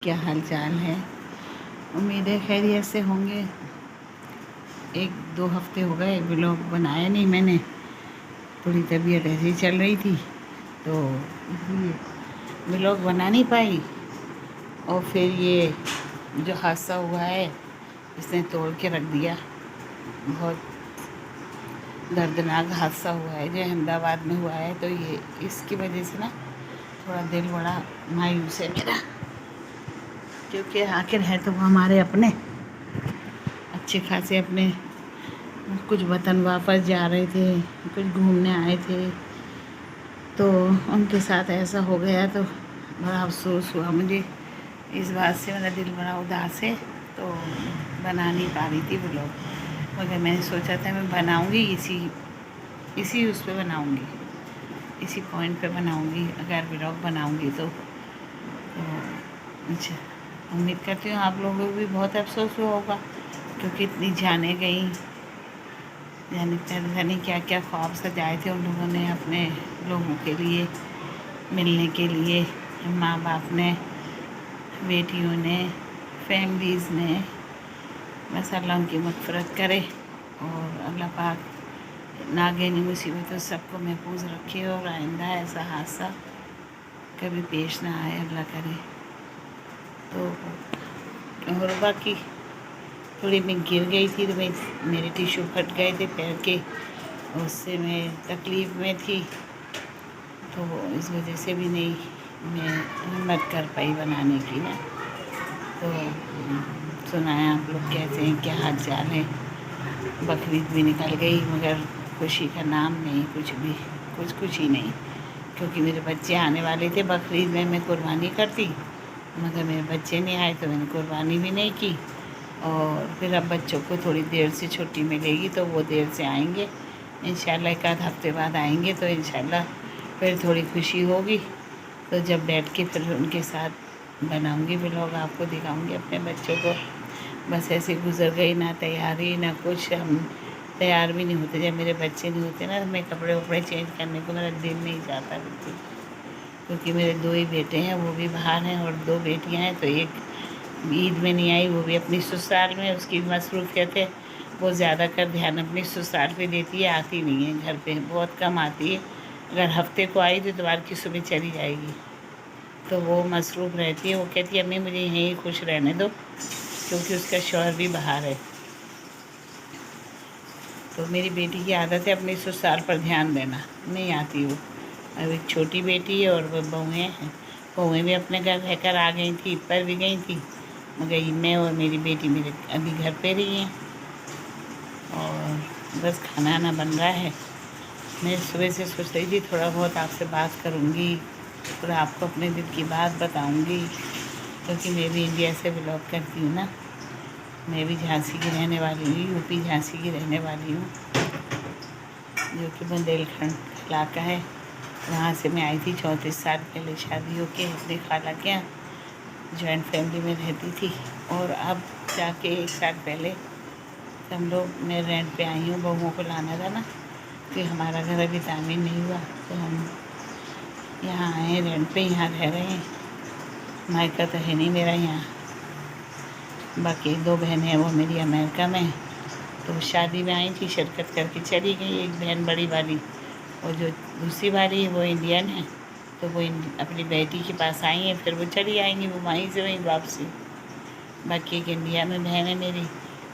क्या हाल चाल है। उम्मीद है खैरियत से होंगे। एक दो हफ्ते हो गए व्लॉग बनाया नहीं मैंने, थोड़ी तबीयत ऐसी चल रही थी तो इसलिए व्लॉग बना नहीं पाई। और फिर ये जो हादसा हुआ है इसने तोड़ के रख दिया। बहुत दर्दनाक हादसा हुआ है जो अहमदाबाद में हुआ है, तो ये इसकी वजह से ना थोड़ा दिल बड़ा मायूस है मेरा, क्योंकि आखिर है तो वो हमारे अपने अच्छे खासे अपने। कुछ वतन वापस जा रहे थे, कुछ घूमने आए थे, तो उनके साथ ऐसा हो गया तो बड़ा अफसोस हुआ मुझे। इस बात से मेरा दिल बड़ा उदास है, तो बना नहीं पा रही थी व्लॉग। मगर मैंने सोचा था मैं बनाऊंगी, इसी उस पे बनाऊंगी, इसी पॉइंट पे बनाऊंगी अगर व्लॉग बनाऊंगी तो। अच्छा, उम्मीद करती हूँ आप लोगों को भी बहुत अफसोस हुआ होगा, क्योंकि इतनी जाने गई, यानी पता नहीं क्या क्या ख्वाब सजाए थे उन लोगों ने अपने लोगों के लिए, मिलने के लिए, माँ बाप ने, बेटियों ने, फैमिलीज़ ने। बस अल्लाह उनकी मग़फ़िरत करे और अल्लाह पाक नागहानी मुसीबतों सबको महफूज रखे और आइंदा ऐसा हादसा कभी पेश ना आए, अल्लाह करे। तो और बाकी थोड़ी मैं गिर गई थी तो मेरे टिश्यू फट गए थे पैर के, उससे मैं तकलीफ़ में थी, तो इस वजह से भी नहीं मैं हिम्मत कर पाई बनाने की ना। तो सुनाएं आप लोग कैसे हैं, क्या हाल चाल है। बकरीद भी निकल गई मगर खुशी का नाम नहीं, कुछ भी कुछ खुशी नहीं, क्योंकि मेरे बच्चे आने वाले थे। बकरीद में मैं कुर्बानी करती मगर मेरे बच्चे नहीं आए तो मैंने कुर्बानी भी नहीं की। और फिर अब बच्चों को थोड़ी देर से छुट्टी मिलेगी तो वो देर से आएंगे इंशाल्लाह, एक आध हफ्ते बाद आएंगे तो इंशाल्लाह फिर थोड़ी खुशी होगी। तो जब बैठ के फिर उनके साथ बनाऊंगी व्लॉग, आपको दिखाऊंगी अपने बच्चों को। बस ऐसे गुजर गई, ना तैयारी ना कुछ, हम तैयार भी नहीं होते। जब मेरे बच्चे नहीं होते ना, मैं कपड़े वपड़े चेंज करने को मेरा दिल नहीं जाता बिल्कुल, क्योंकि मेरे दो ही बेटे हैं, वो भी बाहर हैं, और दो बेटियां हैं। तो एक ईद में नहीं आई, वो भी अपनी ससुराल में, उसकी मसरूफियत है, वो ज़्यादा कर ध्यान अपनी ससुराल पे देती है, आती नहीं है घर पे, बहुत कम आती है। अगर हफ्ते को आई तो इतवार की सुबह चली जाएगी, तो वो मसरूफ़ रहती है। वो कहती है अम्मी मुझे यहीं खुश रहने दो, क्योंकि उसका शौहर भी बाहर है। तो मेरी बेटी की आदत है अपनी ससुराल पर ध्यान देना, नहीं आती वो। अब एक छोटी बेटी है और वो बहुएँ हैं, बहुएँ भी अपने घर रहकर आ गई थी, ईद पर भी गई थी, मगर मैं और मेरी बेटी मेरे अभी घर पे रही हैं। और बस खाना आना बन रहा है। मैं सुबह से सोच रही थी थोड़ा बहुत आपसे बात करूँगी, थोड़ा आपको अपने दिल की बात बताऊँगी, क्योंकि मैं भी इंडिया से बिलोंग करती हूँ ना। मैं भी झांसी की रहने वाली हूँ, यूपी झांसी की रहने वाली हूँ, जो कि बुंदेलखंड इलाका है। वहाँ से मैं आई थी 34 साल पहले शादी होके अपनी खाला के यहाँ, जॉइंट फैमिली में रहती थी। और अब जाके 1 साल पहले हम लोग, मैं रेंट पे आई हूँ, बहुओं को लाना था ना, कि हमारा घर अभी तामीर नहीं हुआ, तो हम यहाँ आए हैं रेंट पे, यहाँ रह रहे हैं। मायका तो है नहीं मेरा यहाँ, बाकी 2 बहनें हैं वो मेरी अमेरिका में हैं। तो शादी में आई थी, शिरकत करके चली गई एक बहन बड़ी वाली, और जो दूसरी वाली है वो इंडियन है, तो वो अपनी बेटी के पास आई हैं, फिर वो चली आएंगी, वो वहीं से वहीं वापसी। बाकी एक इंडिया में बहन है मेरी।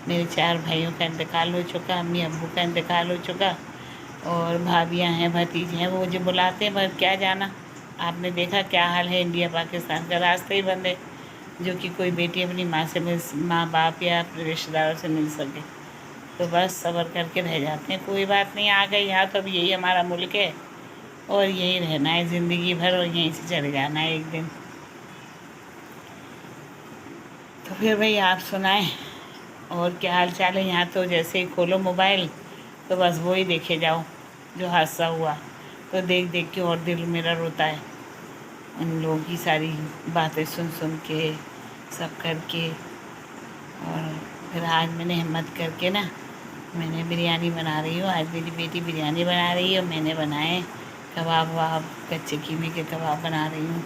मेरे 4 भाइयों का इंतकाल हो चुका, अम्मी अब्बू का इंतकाल हो चुका, और भाभियाँ हैं, भतीजे हैं। वो मुझे बुलाते हैं पर क्या जाना, आपने देखा क्या हाल है, इंडिया पाकिस्तान का रास्ता ही बंद है, जो कि कोई बेटी अपनी माँ से मिल, माँ बाप या अपने रिश्तेदारों से मिल सके। तो बस सब्र करके रह जाते हैं, कोई बात नहीं, आ गए यहाँ तो अब यही हमारा मुल्क है और यहीं रहना है ज़िंदगी भर, और यहीं से चले जाना है एक दिन। तो फिर भाई आप सुनाएं और क्या हाल चाल है। यहाँ तो जैसे ही खोलो मोबाइल तो बस वो ही देखे जाओ जो हादसा हुआ, तो देख देख के और दिल मेरा रोता है, उन लोगों की सारी बातें सुन सुन के, सब करके। और फिर आज मैंने हिम्मत करके ना, मैंने बिरयानी बना रही हूँ, आज मेरी बेटी बिरयानी बना रही है, मैंने बनाए कबाब वबाब, कच्चे कीमे के कबाब बना रही हूँ।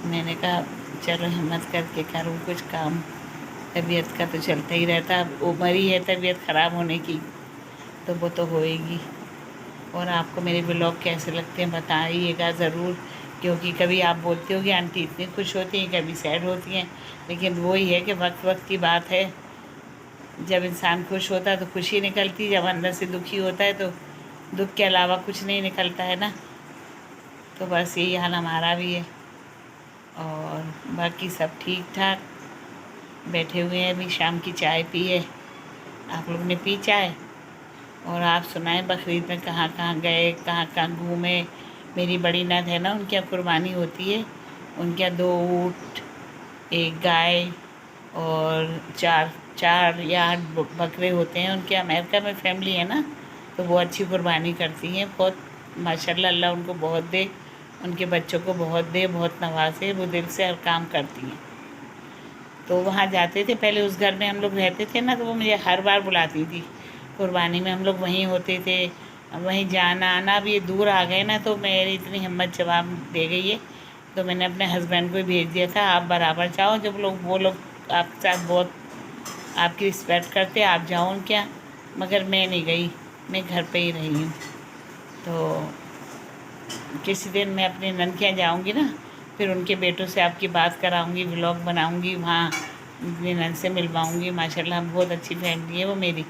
मैंने कहा चलो हिम्मत करके करूँ कुछ काम। तबीयत का तो चलता ही रहता है, अब उम्र ही है तबीयत ख़राब होने की, तो वो तो होएगी। और आपको मेरे ब्लॉग कैसे लगते हैं बताइएगा ज़रूर, क्योंकि कभी आप बोलते हो कि आंटी इतनी खुश होती हैं, कभी सैड होती हैं, लेकिन वही है कि वक्त वक्त की बात है। जब इंसान खुश होता है तो खुशी निकलती, जब अंदर से दुखी होता है तो दुख के अलावा कुछ नहीं निकलता है ना। तो बस यही हाल हमारा भी है, और बाकी सब ठीक ठाक बैठे हुए हैं। अभी शाम की चाय पी है, आप लोग ने पी चाय? और आप सुनाएं बकरीद में कहाँ कहाँ गए, कहाँ कहाँ घूमे? मेरी बड़ी नंद है ना, उनके यहाँ कुर्बानी होती है, उनके यहाँ 2 ऊँट, 1 गाय और 4 या 8 बकरे होते हैं। उनके अमेरिका में फैमिली है ना, तो वो अच्छी कुर्बानी करती हैं। बहुत माशाल्लाह, अल्लाह उनको बहुत दे, उनके बच्चों को बहुत दे, बहुत नवाजे। वो दिल से हर काम करती हैं। तो वहाँ जाते थे पहले, उस घर में हम लोग रहते थे ना, तो वो मुझे हर बार बुलाती थी कुर्बानी में। हम लोग वहीं होते थे, वहीं जाना आना। अब ये दूर आ गए ना, तो मेरी इतनी हिम्मत जवाब दे गई है, तो मैंने अपने हस्बैंड को भेज दिया था, आप बराबर जाओ। जब लोग वो लोग आपके साथ बहुत आपकी रिस्पेक्ट करते, आप जाओ उनके यहाँ। मगर मैं नहीं गई, मैं घर पे ही रही हूँ। तो किसी दिन मैं अपने नंद के यहाँ जाऊँगी ना, फिर उनके बेटों से आपकी बात कराऊँगी, व्लॉग बनाऊँगी, वहाँ अपनी नंद से मिलवाऊँगी। माशाल्लाह बहुत अच्छी फैमिली है वो मेरी।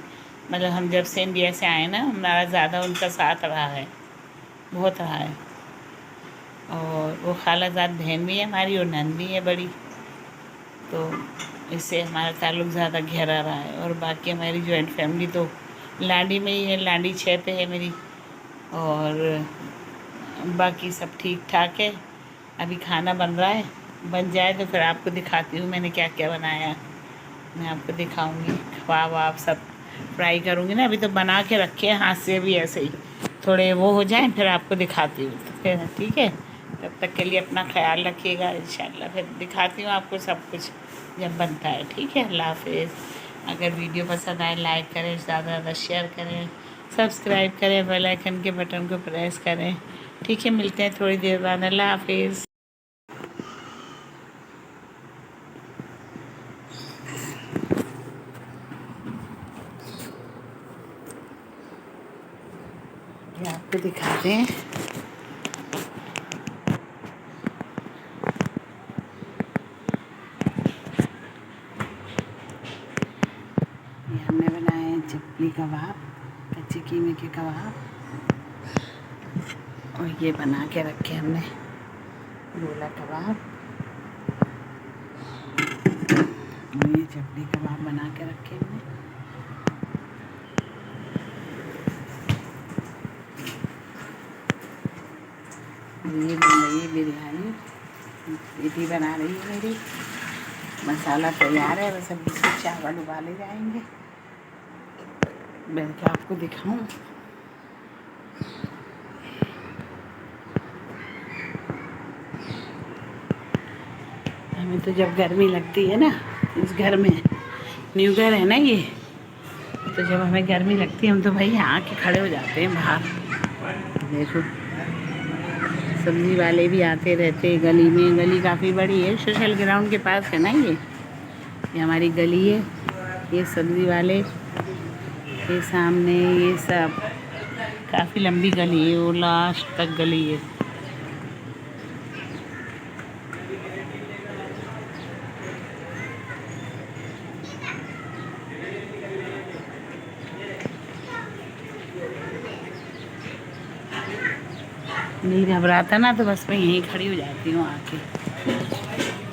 मतलब हम जब से इंडिया से आए ना, हमारा ज़्यादा उनका साथ रहा है, बहुत रहा है। और वो खालाजाद बहन भी है हमारी, और नंद भी है बड़ी, तो इससे हमारा ताल्लुक़ ज़्यादा गहरा रहा है। और बाकी हमारी जॉइंट फैमिली तो लांडी में ही है, लांडी 6 पे है मेरी। और बाकी सब ठीक ठाक है। अभी खाना बन रहा है, बन जाए तो फिर आपको दिखाती हूँ मैंने क्या क्या बनाया। मैं आपको दिखाऊंगी, ख्वाब आप सब फ्राई करूँगी ना। अभी तो बना के रखे हैं हाथ से, भी ऐसे ही थोड़े वो हो जाएं फिर आपको दिखाती हूँ। तो फिर ठीक है, तब तक के लिए अपना ख्याल रखिएगा। इंशाल्लाह फिर दिखाती हूँ आपको सब कुछ जब बनता है। ठीक है, अल्लाह हाफिज़। अगर वीडियो पसंद आए लाइक करें, ज़्यादा ज़्यादा शेयर करें, सब्सक्राइब करें, बेल आइकन के बटन को प्रेस करें। ठीक है, मिलते हैं थोड़ी देर बाद। अल्लाह हाफिज़। ये आपको दिखाते हैं। ये हमने बनाए हैं चपली कबाब, कच्चे कीमे के कबाब। और ये बना के रखे हमने गोला कबाब, और ये चपली कबाब बना के रखे हमने। ये बन रही है बिरयानी, बेटी बना रही है मेरी। मसाला तैयार है, बस अभी से चावल उबाले जाएंगे। मैं क्या आपको दिखाऊं? हमें तो जब गर्मी लगती है ना, इस घर में, न्यू घर है ना ये, तो जब हमें गर्मी लगती है हम तो भाई यहाँ आके खड़े हो जाते हैं बाहर। देखो सब्ज़ी वाले भी आते रहते हैं गली में। गली काफ़ी बड़ी है, सोशल ग्राउंड के पास है ना ये हमारी गली है। ये सब्ज़ी वाले, ये सामने, ये सब काफ़ी लंबी गली है, वो लास्ट तक गली है। नहीं घबराता ना, तो बस मैं यहीं खड़ी हो जाती हूँ आके।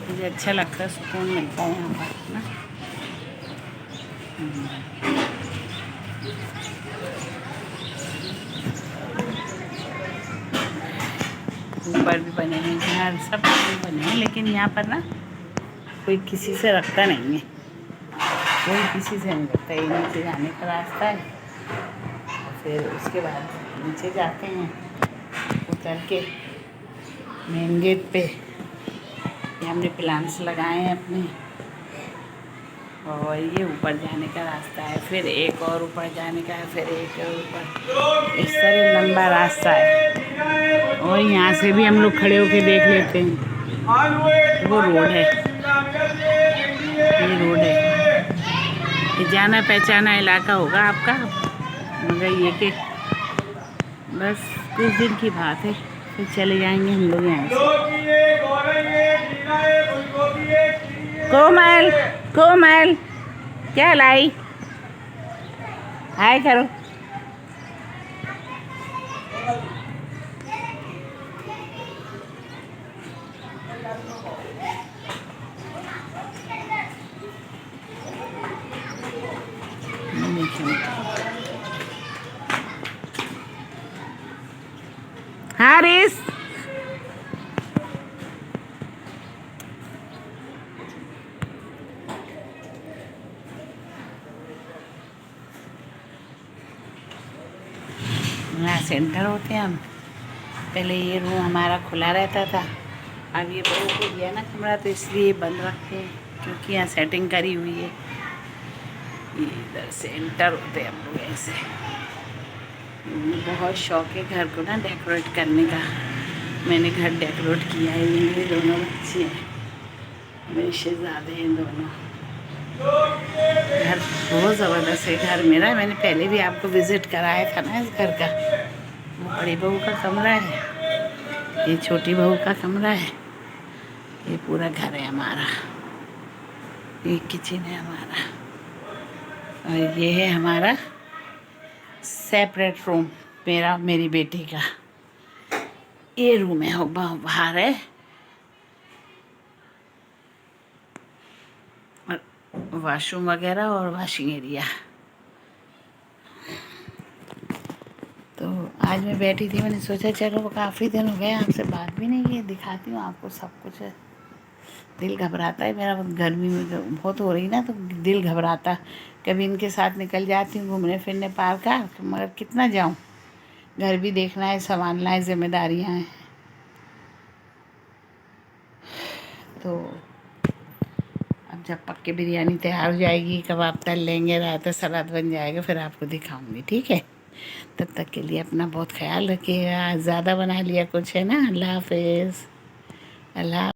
मुझे अच्छा लगता है, सुकून मिलता है यहाँ पर ना। ऊपर भी बने हैं घर, सब भी बने हैं, लेकिन यहाँ पर ना कोई किसी से रखता नहीं है, कोई किसी से नहीं रखता। ये नीचे जाने का रास्ता है, फिर उसके बाद नीचे जाते हैं उतर के मेन गेट पे। ये हमने प्लांट्स लगाए हैं अपने, और ये ऊपर जाने का रास्ता है, फिर एक और ऊपर जाने का है, फिर एक और ऊपर, इस तरह लंबा रास्ता है। और यहाँ से भी हम लोग खड़े होके देख लेते हैं। वो रोड है, ये रोड है, ये जाना पहचाना इलाका होगा आपका, मगर ये कि बस कुछ दिन की बात है, फिर चले जाएंगे हम लोग यहाँ से। कोमल, कोमल क्या लाई, हाय करो। हारिस यहाँ सेंटर होते हैं हम। पहले ये रूम हमारा खुला रहता था, अब ये बहू को दिया ना कमरा तो इसलिए बंद रखते हैं, क्योंकि यहाँ सेटिंग करी हुई है। ये इधर सेंटर होते हैं हम लोग ऐसे। बहुत शौक है घर को ना डेकोरेट करने का, मैंने घर डेकोरेट किया है। ये मेरे दोनों बच्चे हैं, मेरे शहजादे हैं दोनों। घर बहुत ज़बरदस्त है घर मेरा, मैंने पहले भी आपको विज़िट कराया था ना इस घर का। वो बड़ी बहू का कमरा है, ये छोटी बहू का कमरा है, ये पूरा घर है हमारा, ये किचन है हमारा, और ये है हमारा सेपरेट रूम, मेरा मेरी बेटी का। ये रूम है, हो बाहर है, और वॉशरूम वगैरह और वॉशिंग एरिया। तो आज मैं बैठी थी, मैंने सोचा चलो काफ़ी दिन हो गए आपसे बात भी नहीं की, दिखाती हूँ आपको सब कुछ। दिल घबराता है मेरा, गर्मी में बहुत हो रही ना तो दिल घबराता। कभी इनके साथ निकल जाती हूँ घूमने फिरने पार्क, मगर कितना जाऊँ, घर भी देखना है, संभालना है, जिम्मेदारियाँ हैं। तो अब जब पक्के बिरयानी तैयार हो जाएगी, कबाब तल लेंगे, रायता सलाद बन जाएगा, फिर आपको दिखाऊंगी, ठीक है। तब तक के लिए अपना बहुत ख्याल रखिएगा। ज़्यादा बना लिया कुछ है ना। अल्लाह हाफिज़। अल्लाह।